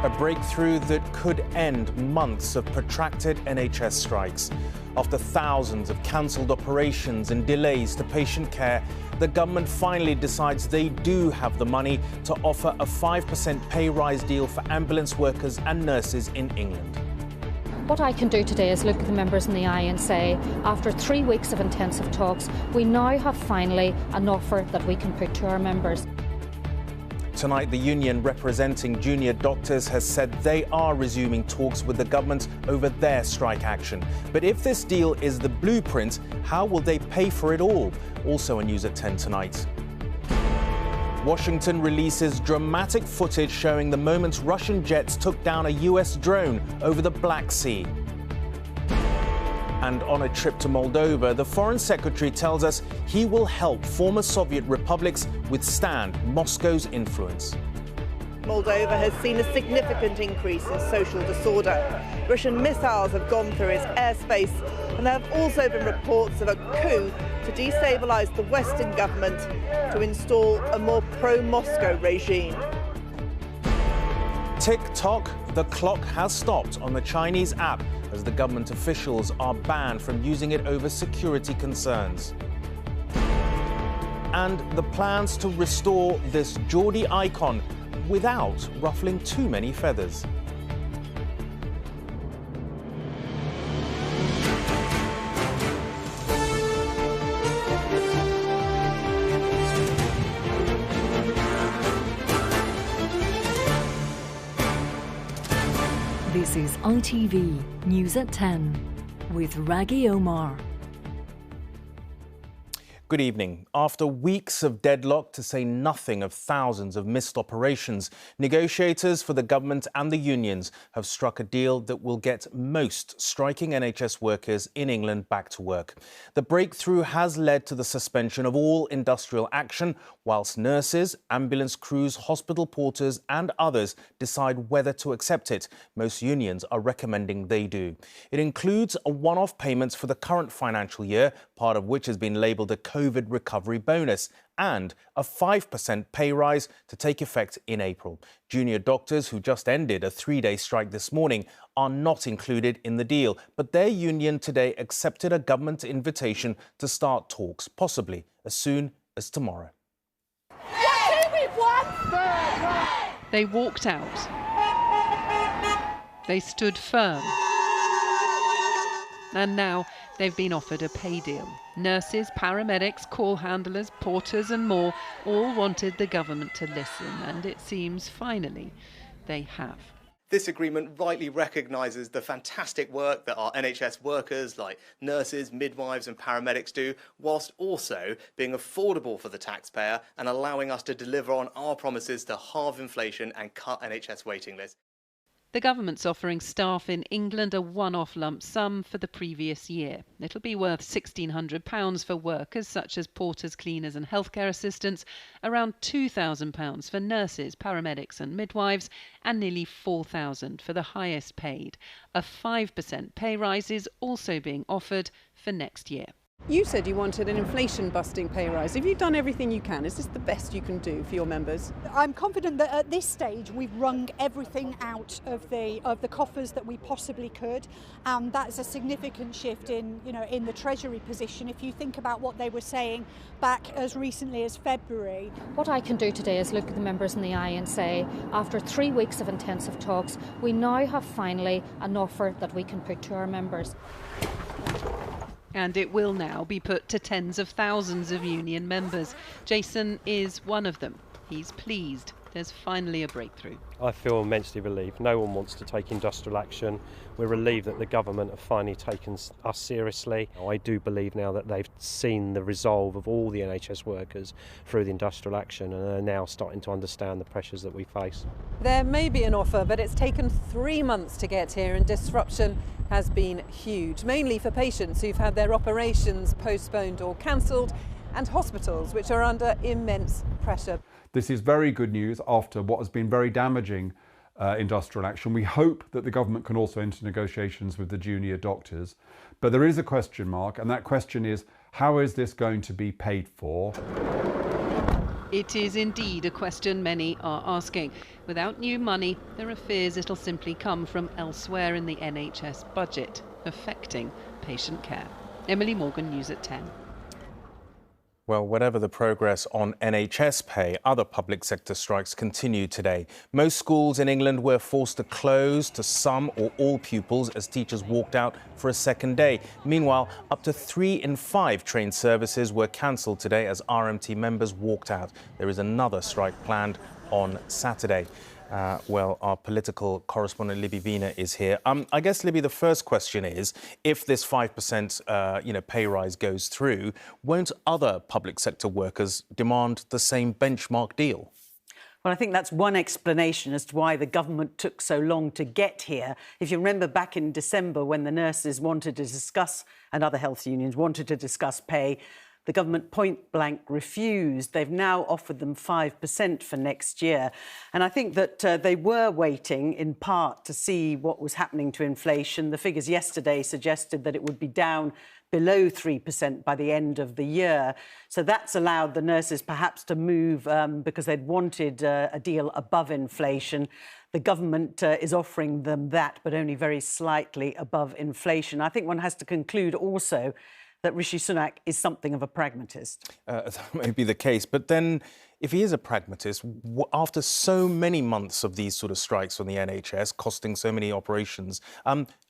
A breakthrough that could end months of protracted NHS strikes. After thousands of cancelled operations and delays to patient care, the government finally decides they do have the money to offer a 5% pay rise deal for ambulance workers and nurses in England. What I can do today is look at the members in the eye and say, after 3 weeks of intensive talks, we now have finally an offer that we can put to our members. Tonight, the union representing junior doctors has said they are resuming talks with the government over their strike action. But if this deal is the blueprint, how will they pay for it all? Also on News at 10 tonight. Washington releases dramatic footage showing the moment Russian jets took down a US drone over the Black Sea. And on a trip to Moldova, the Foreign Secretary tells us he will help former Soviet republics withstand Moscow's influence. Moldova has seen a significant increase in social disorder. Russian missiles have gone through its airspace, and there have also been reports of a coup to destabilise the Western government to install a more pro-Moscow regime. Tick-tock, the clock has stopped on the Chinese app as the government officials are banned from using it over security concerns. And the plans to restore this Geordie icon without ruffling too many feathers. This is ITV News at 10 with Rageh Omar. Good evening. After weeks of deadlock, to say nothing of thousands of missed operations, negotiators for the government and the unions have struck a deal that will get most striking NHS workers in England back to work. The breakthrough has led to the suspension of all industrial action, whilst nurses, ambulance crews, hospital porters and others decide whether to accept it. Most unions are recommending they do. It includes a one-off payment for the current financial year, part of which has been labelled a COVID recovery bonus, and a 5% pay rise to take effect in April. Junior doctors, who just ended a 3-day strike this morning, are not included in the deal, but their union today accepted a government invitation to start talks, possibly as soon as tomorrow. They walked out. They stood firm. And now they've been offered a pay deal. Nurses, paramedics, call handlers, porters and more all wanted the government to listen, and it seems finally they have. This agreement rightly recognises the fantastic work that our NHS workers like nurses, midwives and paramedics do, whilst also being affordable for the taxpayer and allowing us to deliver on our promises to halve inflation and cut NHS waiting lists. The government's offering staff in England a one-off lump sum for the previous year. It'll be worth £1,600 for workers such as porters, cleaners and healthcare assistants, around £2,000 for nurses, paramedics and midwives, and nearly £4,000 for the highest paid. A 5% pay rise is also being offered for next year. You said you wanted an inflation-busting pay rise. Have you done everything you can? Is this the best you can do for your members? I'm confident that at this stage we've wrung everything out of the coffers that we possibly could. That's a significant shift in the Treasury position. If you think about what they were saying back as recently as February. What I can do today is look at the members in the eye and say, after 3 weeks of intensive talks, we now have finally an offer that we can put to our members. And it will now be put to tens of thousands of union members. Jason is one of them. He's pleased there's finally a breakthrough. I feel immensely relieved. No one wants to take industrial action. We're relieved that the government have finally taken us seriously. I do believe now that they've seen the resolve of all the NHS workers through the industrial action and are now starting to understand the pressures that we face. There may be an offer, but it's taken 3 months to get here and disruption has been huge, mainly for patients who've had their operations postponed or cancelled and hospitals which are under immense pressure. This is very good news after what has been very damaging industrial action. We hope that the government can also enter negotiations with the junior doctors. But there is a question mark, and that question is, how is this going to be paid for? It is indeed a question many are asking. Without new money, there are fears it'll simply come from elsewhere in the NHS budget, affecting patient care. Emily Morgan, News at 10. Well, whatever the progress on NHS pay, other public sector strikes continue today. Most schools in England were forced to close to some or all pupils as teachers walked out for a second day. Meanwhile, up to 3 in 5 train services were cancelled today as RMT members walked out. There is another strike planned on Saturday. Well, our political correspondent Libby Vina is here. I guess, Libby, the first question is, if this 5% pay rise goes through, won't other public sector workers demand the same benchmark deal? Well, I think that's one explanation as to why the government took so long to get here. If you remember back in December when the nurses wanted to discuss, and other health unions wanted to discuss pay, the government point-blank refused. They've now offered them 5% for next year. And I think that they were waiting, in part, to see what was happening to inflation. The figures yesterday suggested that it would be down below 3% by the end of the year. So that's allowed the nurses perhaps to move because they'd wanted a deal above inflation. The government is offering them that, but only very slightly above inflation. I think one has to conclude also that Rishi Sunak is something of a pragmatist. That may be the case. But then, if he is a pragmatist, after so many months of these sort of strikes on the NHS, costing so many operations,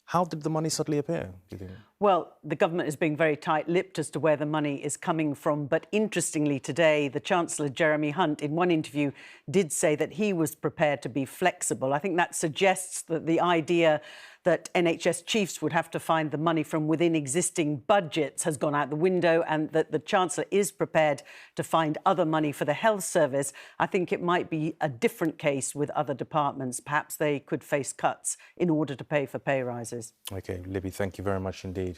how did the money suddenly appear, do you think? Well, the government is being very tight-lipped as to where the money is coming from. But interestingly today, the Chancellor, Jeremy Hunt, in one interview did say that he was prepared to be flexible. I think that suggests that the idea that NHS chiefs would have to find the money from within existing budgets has gone out the window, and that the Chancellor is prepared to find other money for the health service. I think it might be a different case with other departments. Perhaps they could face cuts in order to pay for pay rises. OK, Libby, thank you very much indeed.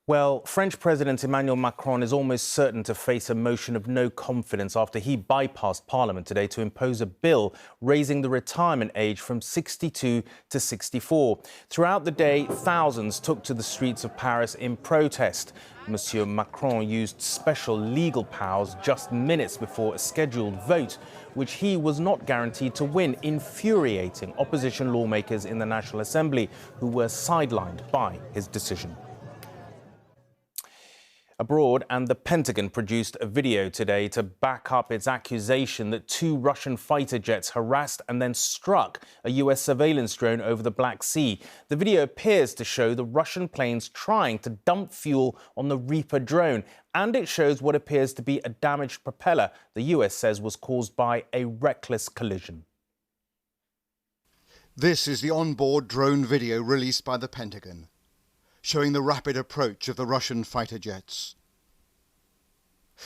Well, French President Emmanuel Macron is almost certain to face a motion of no confidence after he bypassed Parliament today to impose a bill raising the retirement age from 62 to 64. Throughout the day, thousands took to the streets of Paris in protest. Monsieur Macron used special legal powers just minutes before a scheduled vote, which he was not guaranteed to win, infuriating opposition lawmakers in the National Assembly who were sidelined by his decision. Abroad, and the Pentagon produced a video today to back up its accusation that 2 Russian fighter jets harassed and then struck a US surveillance drone over the Black Sea. The video appears to show the Russian planes trying to dump fuel on the Reaper drone, and it shows what appears to be a damaged propeller the US says was caused by a reckless collision. This is the onboard drone video released by the Pentagon, showing the rapid approach of the Russian fighter jets.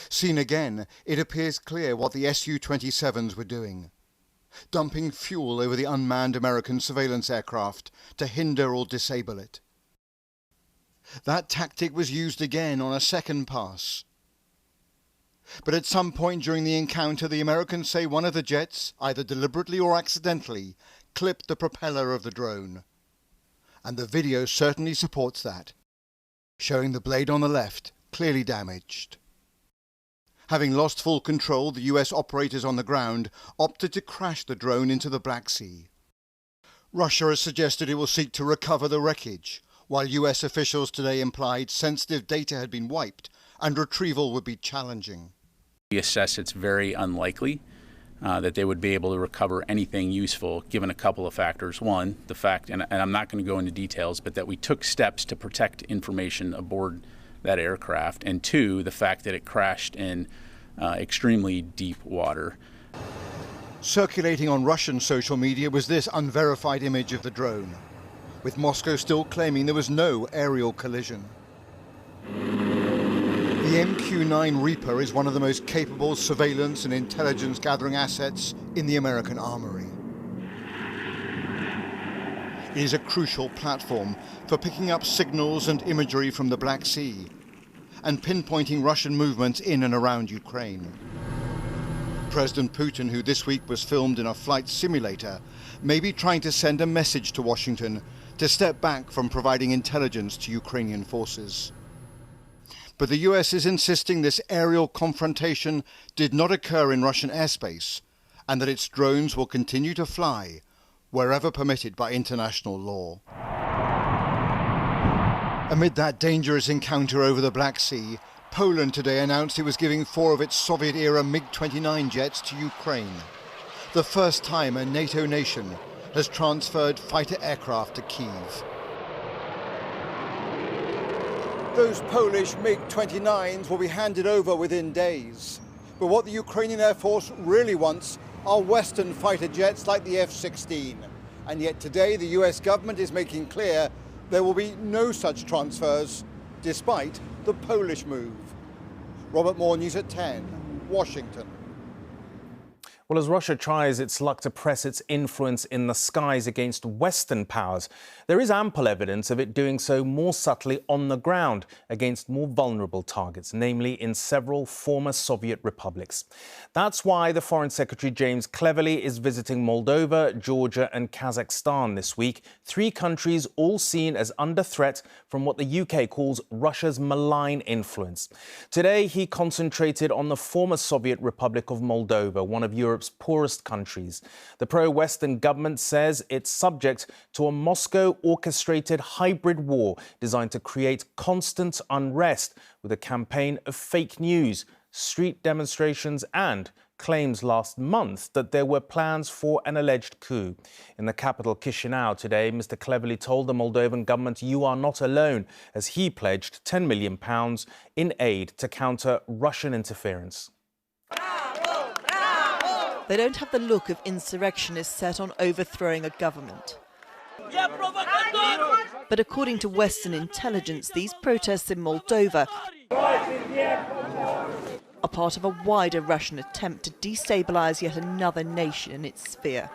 Seen again, it appears clear what the Su-27s were doing, dumping fuel over the unmanned American surveillance aircraft to hinder or disable it. That tactic was used again on a second pass. But at some point during the encounter, the Americans say one of the jets, either deliberately or accidentally, clipped the propeller of the drone. And the video certainly supports that, showing the blade on the left clearly damaged. Having lost full control, the US operators on the ground opted to crash the drone into the Black Sea. Russia has suggested it will seek to recover the wreckage, while US officials today implied sensitive data had been wiped and retrieval would be challenging. We assess it's very unlikely that they would be able to recover anything useful, given a couple of factors. One, the fact, and I'm not going to go into details, but that we took steps to protect information aboard that aircraft. And two, the fact that it crashed in extremely deep water. Circulating on Russian social media was this unverified image of the drone, with Moscow still claiming there was no aerial collision. The MQ-9 Reaper is one of the most capable surveillance and intelligence gathering assets in the American armory. It is a crucial platform for picking up signals and imagery from the Black Sea and pinpointing Russian movements in and around Ukraine. President Putin, who this week was filmed in a flight simulator, may be trying to send a message to Washington to step back from providing intelligence to Ukrainian forces. But the US is insisting this aerial confrontation did not occur in Russian airspace and that its drones will continue to fly wherever permitted by international law. Amid that dangerous encounter over the Black Sea, Poland today announced it was giving 4 of its Soviet-era MiG-29 jets to Ukraine. The first time a NATO nation has transferred fighter aircraft to Kyiv. Those Polish MiG-29s will be handed over within days. But what the Ukrainian Air Force really wants are Western fighter jets like the F-16. And yet today the US government is making clear there will be no such transfers, despite the Polish move. Robert Moore, News at 10, Washington. Well, as Russia tries its luck to press its influence in the skies against Western powers, there is ample evidence of it doing so more subtly on the ground against more vulnerable targets, namely in several former Soviet republics. That's why the Foreign Secretary James Cleverly is visiting Moldova, Georgia and Kazakhstan this week, 3 countries all seen as under threat from what the UK calls Russia's malign influence. Today, he concentrated on the former Soviet Republic of Moldova, one of Europe's poorest countries. The pro-Western government says it's subject to a Moscow-orchestrated hybrid war designed to create constant unrest with a campaign of fake news, street demonstrations and claims last month that there were plans for an alleged coup. In the capital Chisinau today, Mr. Cleverly told the Moldovan government, "You are not alone," as he pledged £10 million in aid to counter Russian interference. They don't have the look of insurrectionists set on overthrowing a government. But according to Western intelligence, these protests in Moldova are part of a wider Russian attempt to destabilise yet another nation in its sphere.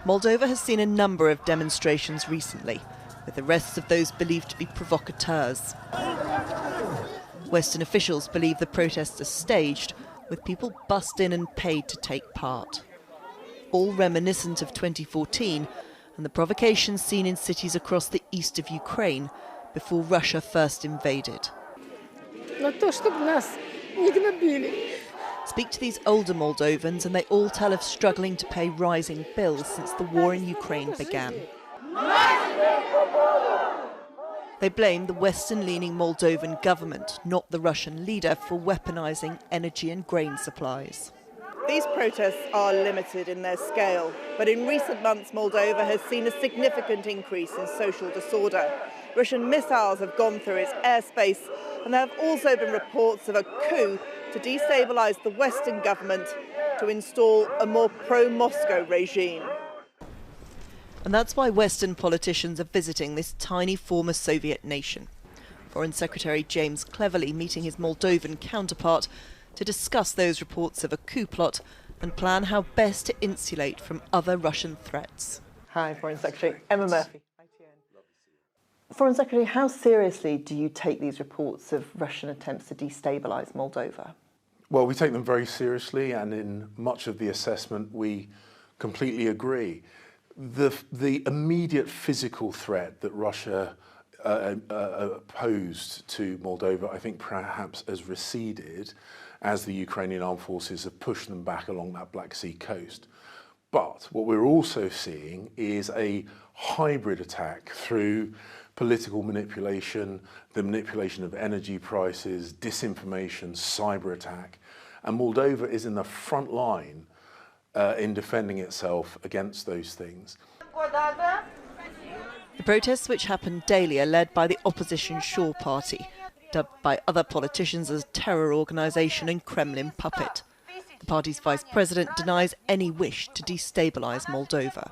Moldova has seen a number of demonstrations recently, with arrests of those believed to be provocateurs. Western officials believe the protests are staged, with people bussed in and paid to take part. All reminiscent of 2014 and the provocations seen in cities across the east of Ukraine before Russia first invaded. Speak to these older Moldovans and they all tell of struggling to pay rising bills since the war in Ukraine began. They blame the Western-leaning Moldovan government, not the Russian leader, for weaponising energy and grain supplies. These protests are limited in their scale, but in recent months Moldova has seen a significant increase in social disorder. Russian missiles have gone through its airspace, and there have also been reports of a coup to destabilise the Western government to install a more pro-Moscow regime. And that's why Western politicians are visiting this tiny former Soviet nation. Foreign Secretary James Cleverly meeting his Moldovan counterpart to discuss those reports of a coup plot and plan how best to insulate from other Russian threats. Hi, Foreign Secretary. Emma Murphy. Foreign Secretary, how seriously do you take these reports of Russian attempts to destabilise Moldova? Well, we take them very seriously, and in much of the assessment we completely agree. The immediate physical threat that Russia posed to Moldova, I think perhaps has receded as the Ukrainian armed forces have pushed them back along that Black Sea coast. But what we're also seeing is a hybrid attack through political manipulation, the manipulation of energy prices, disinformation, cyber attack. And Moldova is in the front line in defending itself against those things. The protests, which happen daily, are led by the opposition Shore Party, dubbed by other politicians as a terror organisation and Kremlin puppet. The party's vice president denies any wish to destabilise Moldova.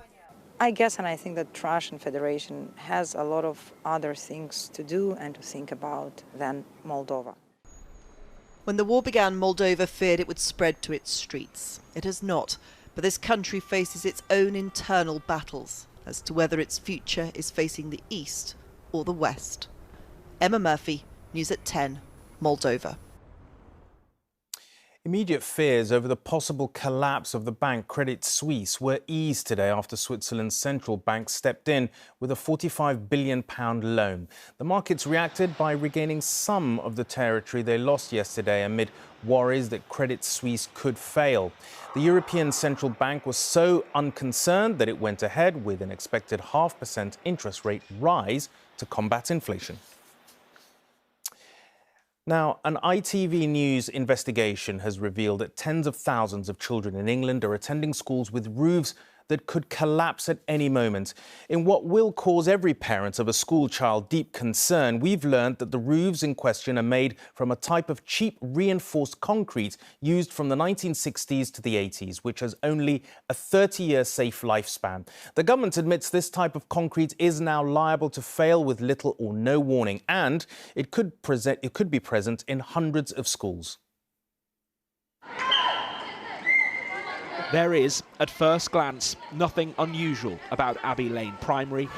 I guess, and I think that the Russian Federation has a lot of other things to do and to think about than Moldova. When the war began, Moldova feared it would spread to its streets. It has not, but this country faces its own internal battles as to whether its future is facing the east or the west. Emma Murphy, News at 10, Moldova. Immediate fears over the possible collapse of the bank Credit Suisse were eased today after Switzerland's central bank stepped in with a £45 billion loan. The markets reacted by regaining some of the territory they lost yesterday amid worries that Credit Suisse could fail. The European Central Bank was so unconcerned that it went ahead with an expected 0.5% interest rate rise to combat inflation. Now, an ITV News investigation has revealed that tens of thousands of children in England are attending schools with roofs that could collapse at any moment. In what will cause every parent of a school child deep concern, we've learned that the roofs in question are made from a type of cheap reinforced concrete used from the 1960s to the 80s, which has only a 30-year safe lifespan. The government admits this type of concrete is now liable to fail with little or no warning, and it could be present in hundreds of schools. There is, at first glance, nothing unusual about Abbey Lane Primary.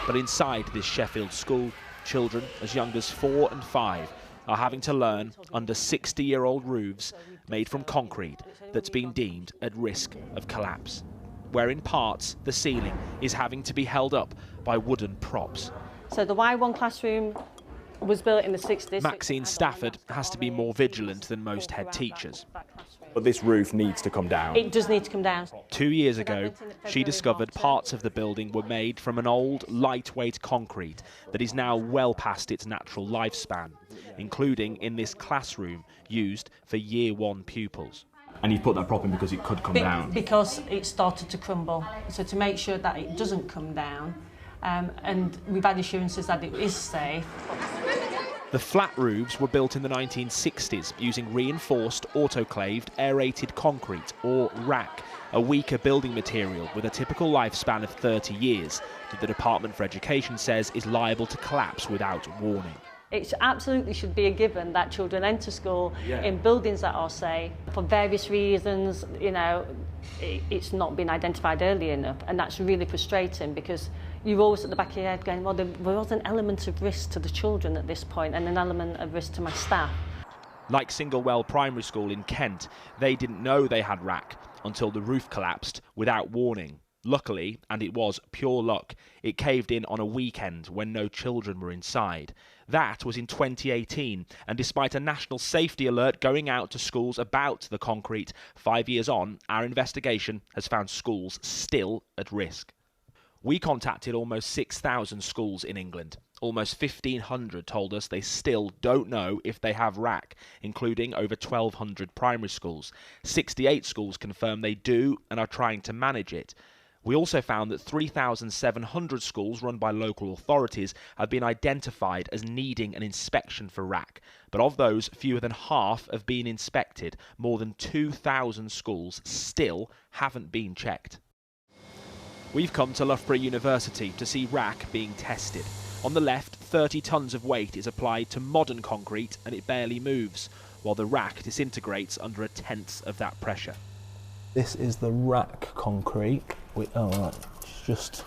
But inside this Sheffield school, children as young as 4 and 5 are having to learn under 60-year-old roofs made from concrete that's been deemed at risk of collapse, where in parts the ceiling is having to be held up by wooden props. So the Y1 classroom was built in the 60s. Maxine Stafford has to be more vigilant than most head teachers. But this roof needs to come down. It does need to come down. 2 years ago, she discovered parts of the building were made from an old, lightweight concrete that is now well past its natural lifespan, including in this classroom used for Year 1 pupils. And you've put that prop in because it could come down? Because it started to crumble. So to make sure that it doesn't come down, and we've had assurances that it is safe. The flat roofs were built in the 1960s using reinforced autoclaved aerated concrete, or RAC, a weaker building material with a typical lifespan of 30 years that the Department for Education says is liable to collapse without warning. It absolutely should be a given that children enter school in buildings that are safe. For various reasons, you know, it's not been identified early enough, and that's really frustrating because you're always at the back of your head going, well, there was an element of risk to the children at this point and an element of risk to my staff. Like Singlewell Primary School in Kent, they didn't know they had RAC until the roof collapsed without warning. Luckily, and it was pure luck, it caved in on a weekend when no children were inside. That was in 2018, and despite a national safety alert going out to schools about the concrete, 5 years on, our investigation has found schools still at risk. We contacted almost 6,000 schools in England. Almost 1,500 told us they still don't know if they have RAC, including over 1,200 primary schools. 68 schools confirm they do and are trying to manage it. We also found that 3,700 schools run by local authorities have been identified as needing an inspection for RAC. But of those, fewer than half have been inspected. More than 2,000 schools still haven't been checked. We've come to Loughborough University to see RAC being tested. On the left, 30 tonnes of weight is applied to modern concrete and it barely moves, while the RAC disintegrates under 1/10 of that pressure. This is the RAC concrete. It's just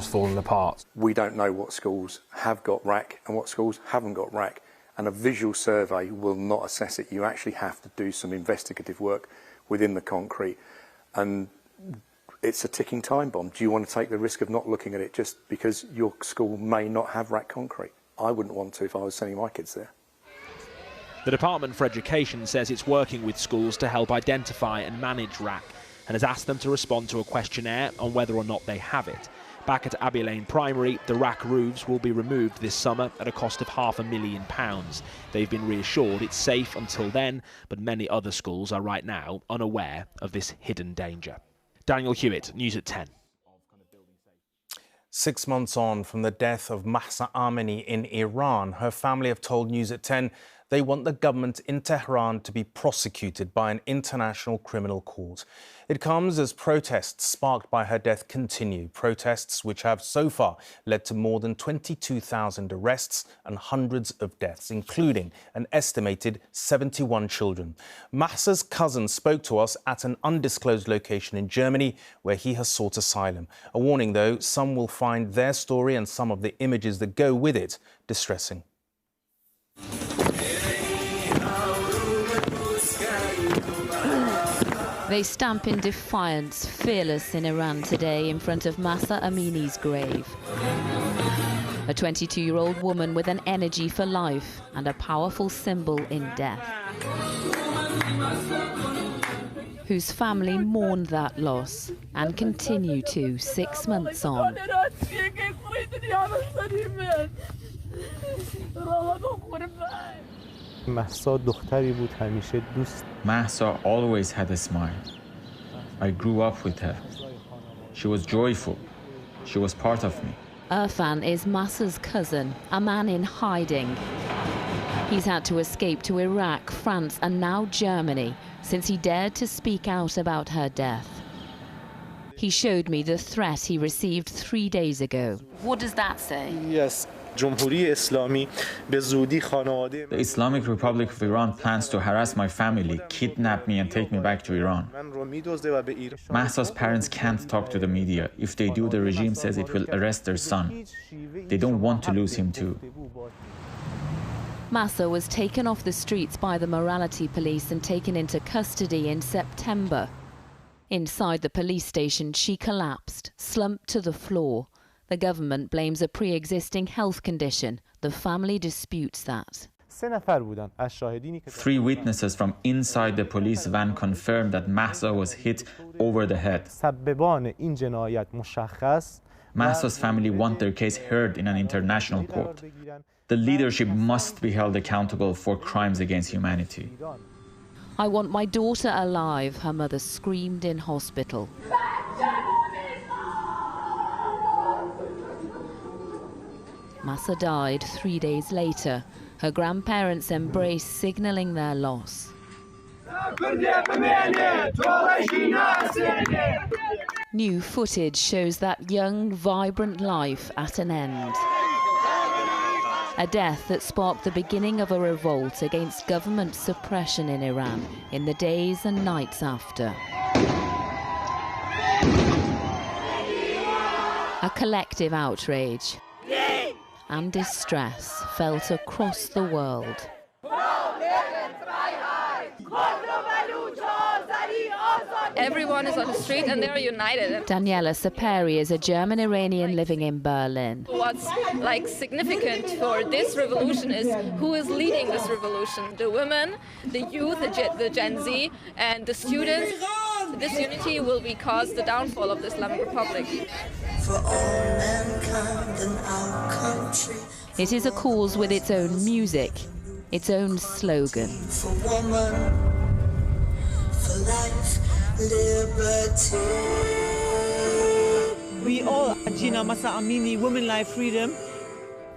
falling apart. We don't know what schools have got RAC and what schools haven't got RAC, and a visual survey will not assess it. You actually have to do some investigative work within the concrete, and it's a ticking time bomb. Do you want to take the risk of not looking at it just because your school may not have RAC concrete? I wouldn't want to if I was sending my kids there. The Department for Education says it's working with schools to help identify and manage RAC and has asked them to respond to a questionnaire on whether or not they have it. Back at Abbey Lane Primary, the RAC roofs will be removed this summer at a cost of £500,000. They've been reassured it's safe until then, but many other schools are right now unaware of this hidden danger. Daniel Hewitt, News at 10. 6 months on from the death of Mahsa Amini in Iran, her family have told News at 10 they want the government in Tehran to be prosecuted by an international criminal court. It comes as protests sparked by her death continue, protests which have so far led to more than 22,000 arrests and hundreds of deaths, including an estimated 71 children. Mahsa's cousin spoke to us at an undisclosed location in Germany where he has sought asylum. A warning, though, some will find their story and some of the images that go with it distressing. They stamp in defiance, fearless in Iran today in front of Mahsa Amini's grave. A 22-year-old woman with an energy for life and a powerful symbol in death, whose family mourned that loss and continue to 6 months on. Mahsa always had a smile. I grew up with her. She was joyful. She was part of me. Irfan is Mahsa's cousin, a man in hiding. He's had to escape to Iraq, France and now Germany since he dared to speak out about her death. He showed me the threat he received 3 days ago. What does that say? Yes. The Islamic Republic of Iran plans to harass my family, kidnap me and take me back to Iran. Mahsa's parents can't talk to the media. If they do, the regime says it will arrest their son. They don't want to lose him too. Mahsa was taken off the streets by the morality police and taken into custody in September. Inside the police station, she collapsed, slumped to the floor. The government blames a pre-existing health condition. The family disputes that. 3 witnesses from inside the police van confirmed that Mahsa was hit over the head. Mahsa's family want their case heard in an international court. The leadership must be held accountable for crimes against humanity. I want my daughter alive, her mother screamed in hospital. Mahsa died 3 days later. Her grandparents embraced, signalling their loss. New footage shows that young, vibrant life at an end. A death that sparked the beginning of a revolt against government suppression in Iran in the days and nights after. A collective outrage and distress felt across the world. Everyone is on the street and they're united. Daniela Saperi is a German-Iranian living in Berlin. What's significant for this revolution is who is leading this revolution. The women, the youth, the Gen Z, and the students. This unity will cause the downfall of the Islamic Republic. For all mankind in our country. It is a cause with its own music, its own slogan. For woman, for life, liberty. We all, Jina Mahsa Amini, Women, Life, Freedom.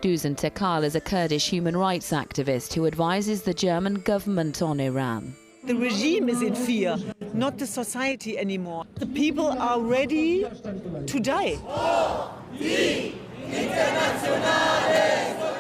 Dusan Tekal is a Kurdish human rights activist who advises the German government on Iran. The regime is in fear, not the society anymore. The people are ready to die.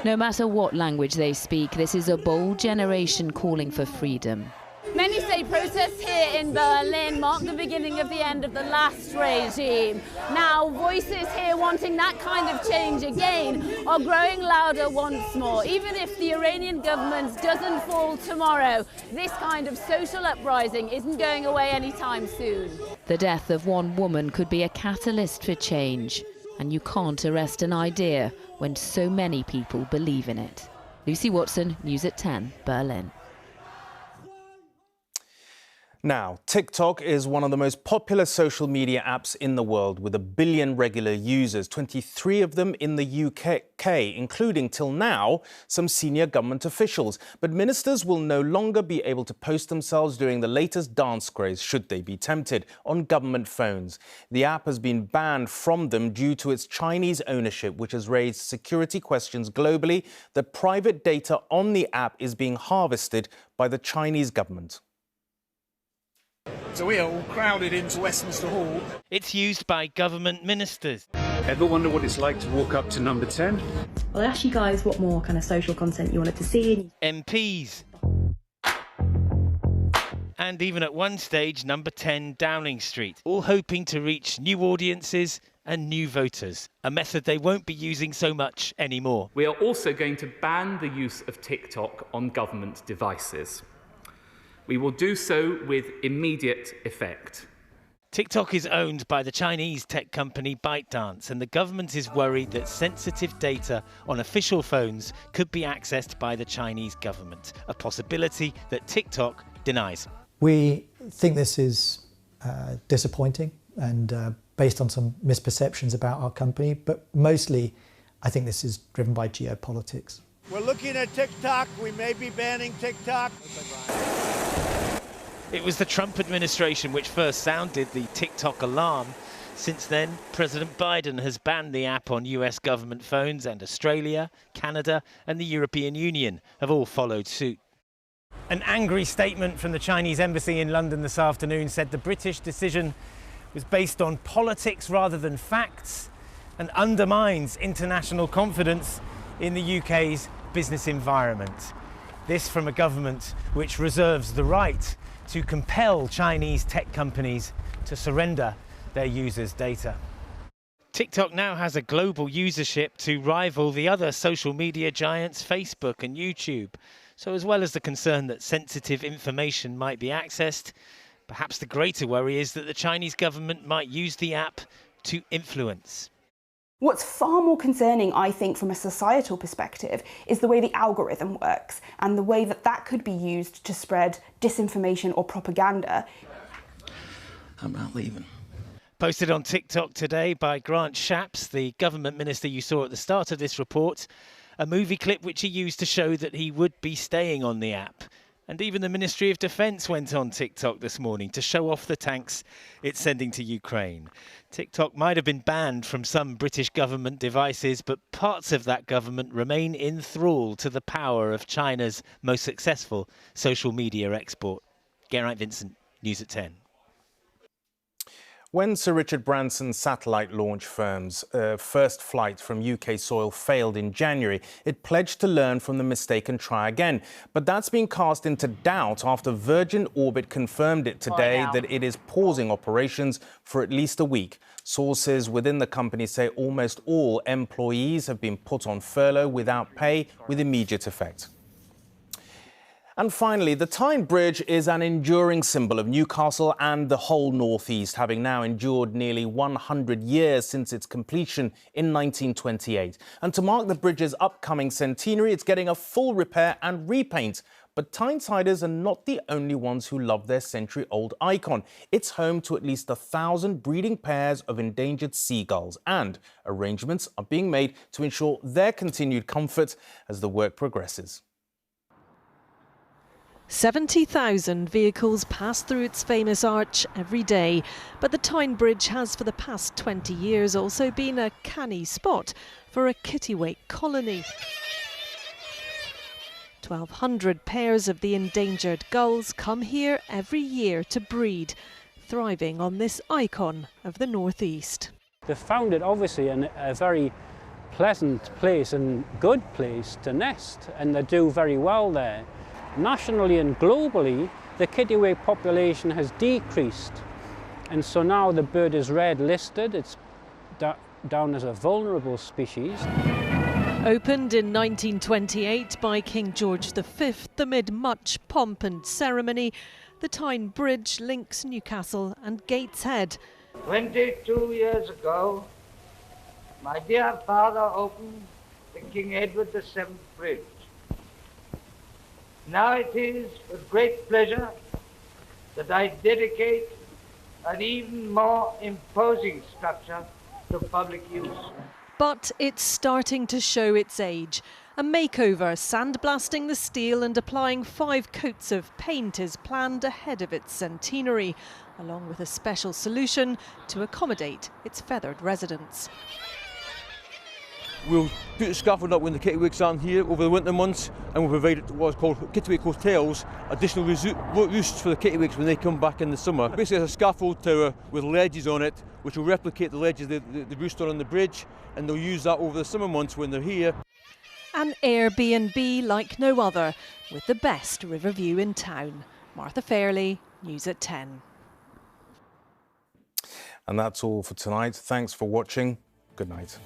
No matter what language they speak, this is a bold generation calling for freedom. Many say protests here in Berlin mark the beginning of the end of the last regime. Now, voices here wanting that kind of change again are growing louder once more. Even if the Iranian government doesn't fall tomorrow, this kind of social uprising isn't going away anytime soon. The death of one woman could be a catalyst for change, and you can't arrest an idea when so many people believe in it. Lucy Watson, News at 10, Berlin. Now, TikTok is one of the most popular social media apps in the world with 1 billion regular users, 23 of them in the UK, including, till now, some senior government officials. But ministers will no longer be able to post themselves during the latest dance craze, should they be tempted, on government phones. The app has been banned from them due to its Chinese ownership, which has raised security questions globally that private data on the app is being harvested by the Chinese government. So we are all crowded into Westminster Hall. It's used by government ministers. Ever wonder what it's like to walk up to number 10? Well, I asked you guys what more kind of social content you wanted to see. MPs. And even at one stage, number 10 Downing Street, all hoping to reach new audiences and new voters, a method they won't be using so much anymore. We are also going to ban the use of TikTok on government devices. We will do so with immediate effect. TikTok is owned by the Chinese tech company ByteDance, and the government is worried that sensitive data on official phones could be accessed by the Chinese government, a possibility that TikTok denies. We think this is disappointing and based on some misperceptions about our company, but mostly I think this is driven by geopolitics. We're looking at TikTok. We may be banning TikTok. It was the Trump administration which first sounded the TikTok alarm. Since then, President Biden has banned the app on US government phones, and Australia, Canada and the European Union have all followed suit. An angry statement from the Chinese embassy in London this afternoon said the British decision was based on politics rather than facts and undermines international confidence in the UK's business environment. This from a government which reserves the right to compel Chinese tech companies to surrender their users' data. TikTok now has a global usership to rival the other social media giants Facebook and YouTube. So as well as the concern that sensitive information might be accessed, perhaps the greater worry is that the Chinese government might use the app to influence. What's far more concerning, I think, from a societal perspective, is the way the algorithm works and the way that that could be used to spread disinformation or propaganda. I'm not leaving. Posted on TikTok today by Grant Shapps, the government minister you saw at the start of this report, a movie clip which he used to show that he would be staying on the app. And even the Ministry of Defence went on TikTok this morning to show off the tanks it's sending to Ukraine. TikTok might have been banned from some British government devices, but parts of that government remain enthralled to the power of China's most successful social media export. Geraint Vincent, News at 10. When Sir Richard Branson's satellite launch firm's first flight from UK soil failed in January, it pledged to learn from the mistake and try again. But that's been cast into doubt after Virgin Orbit confirmed it today that it is pausing operations for at least a week. Sources within the company say almost all employees have been put on furlough without pay with immediate effect. And finally, the Tyne Bridge is an enduring symbol of Newcastle and the whole North East, having now endured nearly 100 years since its completion in 1928. And to mark the bridge's upcoming centenary, it's getting a full repair and repaint. But Tynesiders are not the only ones who love their century-old icon. It's home to at least 1,000 breeding pairs of endangered seagulls, and arrangements are being made to ensure their continued comfort as the work progresses. 70,000 vehicles pass through its famous arch every day, but the Tyne Bridge has for the past 20 years also been a canny spot for a kittiwake colony. 1,200 pairs of the endangered gulls come here every year to breed, thriving on this icon of the North East. They found it obviously a very pleasant place and good place to nest, and they do very well there. Nationally and globally, the kittiwake population has decreased, and so now the bird is red listed. It's down as a vulnerable species. Opened in 1928 by King George V amid much pomp and ceremony, the Tyne Bridge links Newcastle and Gateshead. 22 years ago, my dear father opened the King Edward VII Bridge. Now it is with great pleasure that I dedicate an even more imposing structure to public use. But it's starting to show its age. A makeover, sandblasting the steel and applying 5 coats of paint is planned ahead of its centenary, along with a special solution to accommodate its feathered residents. We'll put the scaffold up when the kittiwakes aren't here over the winter months, and we'll provide what's called kittiwake hotels, additional roosts for the kittiwakes when they come back in the summer. Basically it's a scaffold tower with ledges on it, which will replicate the ledges they roost on the bridge, and they'll use that over the summer months when they're here. An Airbnb like no other, with the best river view in town. Martha Fairley, News at 10. And that's all for tonight. Thanks for watching. Good night.